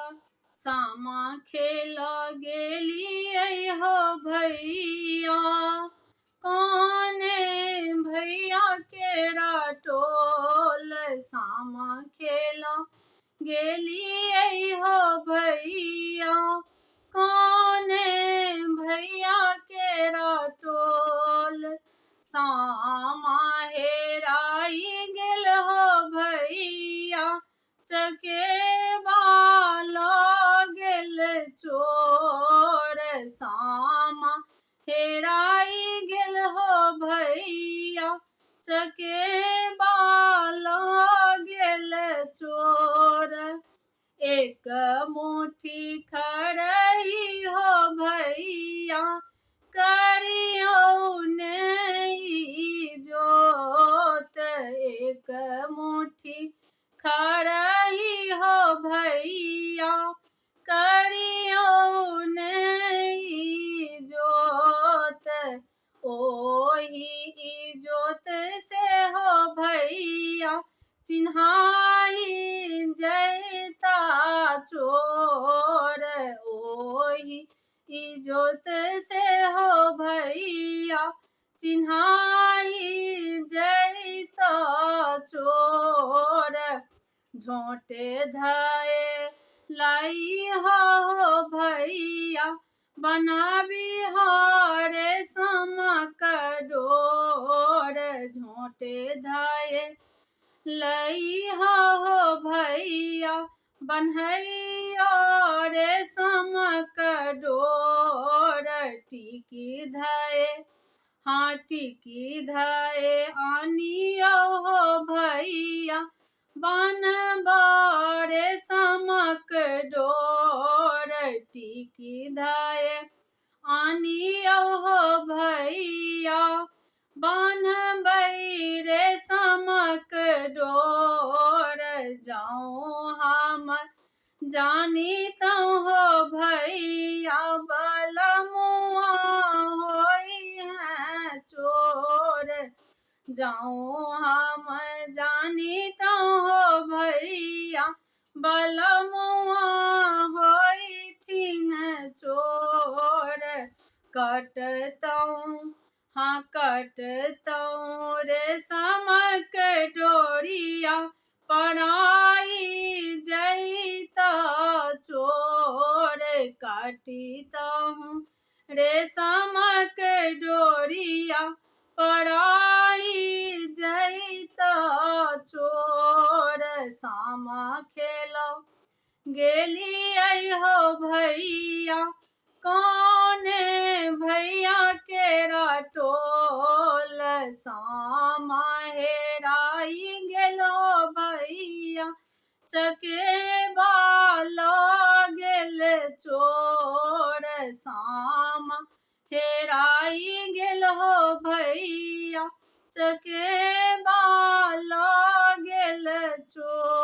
सामा खेला गेलिए हो भैया, कौने भैया केरा टोल। सामा खेला गेलिए हो भैया, कौने भैया केरा टोल। सामा हेराई गेल हो भैया, चकेबा लागल चोर। सामा हेराई गेल हो भैया, चकेबा लागल चोर। एक मुट्ठी खरही हो भैया, करियौ नहीं जोत। एक मुट्ठी खरही हो भैया, करियौ नहीं जोत। ओही इजोत से हो भैया, चिन्हाई जैता चोर। ओही इजोत से हो भैया, चिन्हाई जैता चोर। झोंटे धए लाई हो भैया, बनाबी हारे समक डोर। झोंटे धए लई हो भैया, बन्हैया रे समक डोर। टिकी धए हाँ टिकी धए आनियो हो भैया, बनबारे समक डोर। टिकी धए आनियो हो भैया, बान्हबै रे समक डोर। जाऊँ हम जानितौ हो भैया, बलमुआ होई है चोर। जाऊँ हम जानितौ हो भैया, बलमुआ होइथिन चोर। कटतौ हाँ कटतौ रे समक डोरिया, पराई जैता चोर। काटितौ रे समक डोरिया, पराई जैता चोर। सामा खेला गेलिए हो भैया, कौने भैया केरा टोल। सामा हेराई गेल हो भैया, चकेबा लागल चोर। सामा हेराई गेल हो भैया, चकेबा लागल चोर।